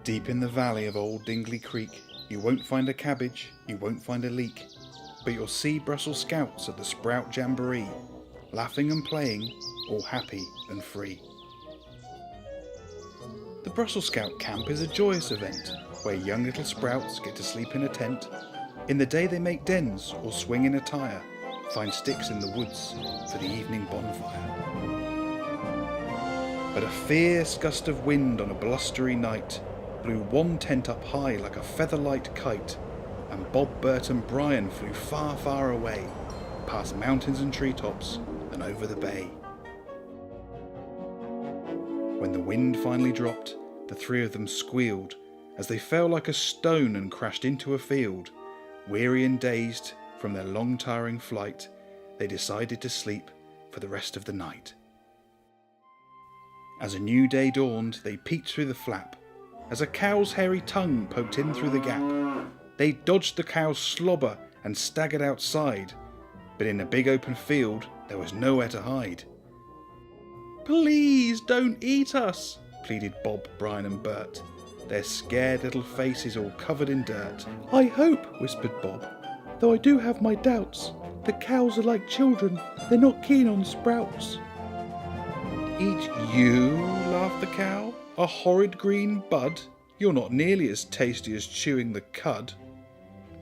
Deep in the valley of Old Dingley Creek, you won't find a cabbage, you won't find a leek, but you'll see Brussel Scouts at the Scout Jamboree, laughing and playing, all happy and free. The Brussel Scout camp is a joyous event, where young little sprouts get to sleep in a tent. In the day they make dens or swing in attire, find sticks in the woods for the evening bonfire. But a fierce gust of wind on a blustery night blew one tent up high like a feather-light kite, and Bob, Bert and Brian flew far, far away, past mountains and treetops and over the bay. When the wind finally dropped, the three of them squealed as they fell like a stone and crashed into a field. Weary and dazed from their long tiring flight, they decided to sleep for the rest of the night. As a new day dawned, they peeked through the flap. As a cow's hairy tongue poked in through the gap, they dodged the cow's slobber and staggered outside. But in a big open field, there was nowhere to hide. "Please don't eat us," pleaded Bob, Brian and Bert, their scared little faces all covered in dirt. "I hope," whispered Bob, "though I do have my doubts. The cows are like children, they're not keen on sprouts." "Eat you?" laughed the cow. "A horrid green bud? You're not nearly as tasty as chewing the cud.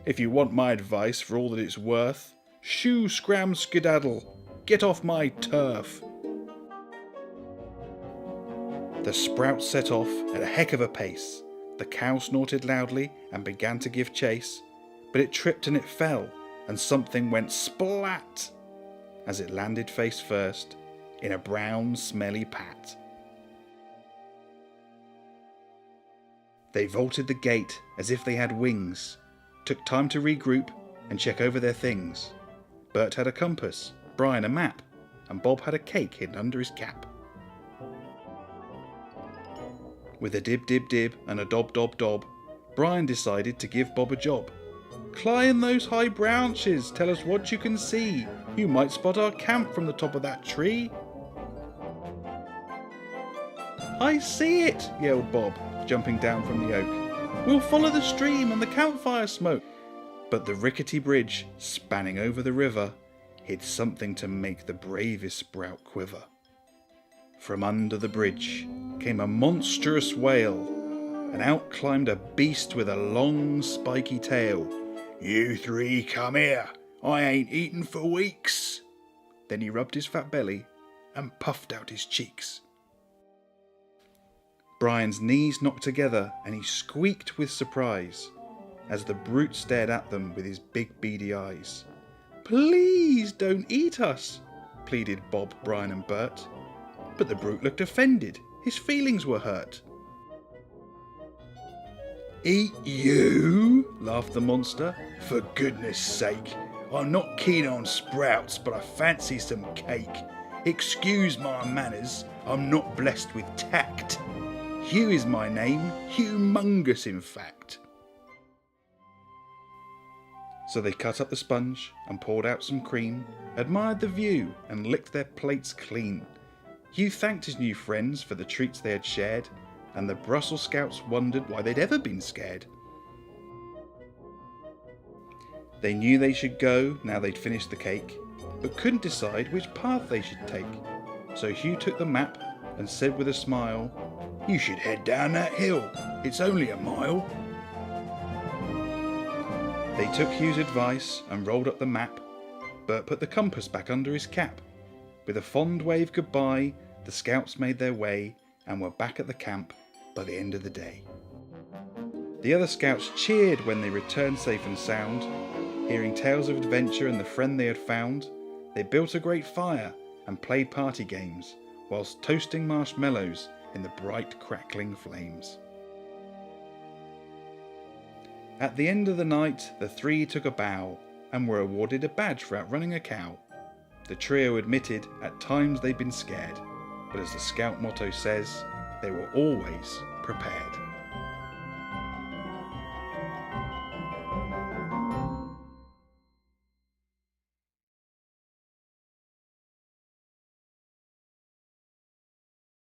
If you want my advice for all that it's worth, shoo, scram, skedaddle, get off my turf." The sprouts set off at a heck of a pace. The cow snorted loudly and began to give chase, but it tripped and it fell, and something went splat as it landed face first in a brown, smelly pat. They vaulted the gate as if they had wings, took time to regroup and check over their things. Bert had a compass, Brian a map, and Bob had a cake hidden under his cap. With a dib dib dib and a dob dob dob, Brian decided to give Bob a job. "Climb those high branches, tell us what you can see. You might spot our camp from the top of that tree." "I see it," yelled Bob, jumping down from the oak. "We'll follow the stream and the campfire smoke." But the rickety bridge, spanning over the river, hid something to make the bravest sprout quiver. From under the bridge came a monstrous wail, and out climbed a beast with a long spiky tail. "You three come here, I ain't eaten for weeks." Then he rubbed his fat belly and puffed out his cheeks. Brian's knees knocked together and he squeaked with surprise as the brute stared at them with his big beady eyes. "Please don't eat us," pleaded Bob, Brian and Bert. But the brute looked offended, his feelings were hurt. "Eat you?" laughed the monster. "For goodness sake, I'm not keen on sprouts, but I fancy some cake. Excuse my manners, I'm not blessed with tact. Hugh is my name, humongous in fact." So they cut up the sponge and poured out some cream, admired the view and licked their plates clean. Hugh thanked his new friends for the treats they had shared, and the Brussel Scouts wondered why they'd ever been scared. They knew they should go now they'd finished the cake, but couldn't decide which path they should take. So Hugh took the map and said with a smile, "You should head down that hill, it's only a mile." They took Hugh's advice and rolled up the map. Bert put the compass back under his cap. With a fond wave goodbye, the scouts made their way and were back at the camp by the end of the day. The other scouts cheered when they returned safe and sound. Hearing tales of adventure and the friend they had found, they built a great fire and played party games whilst toasting marshmallows in the bright crackling flames. At the end of the night, the three took a bow and were awarded a badge for outrunning a cow. The trio admitted at times they'd been scared, but as the Scout motto says, they were always prepared.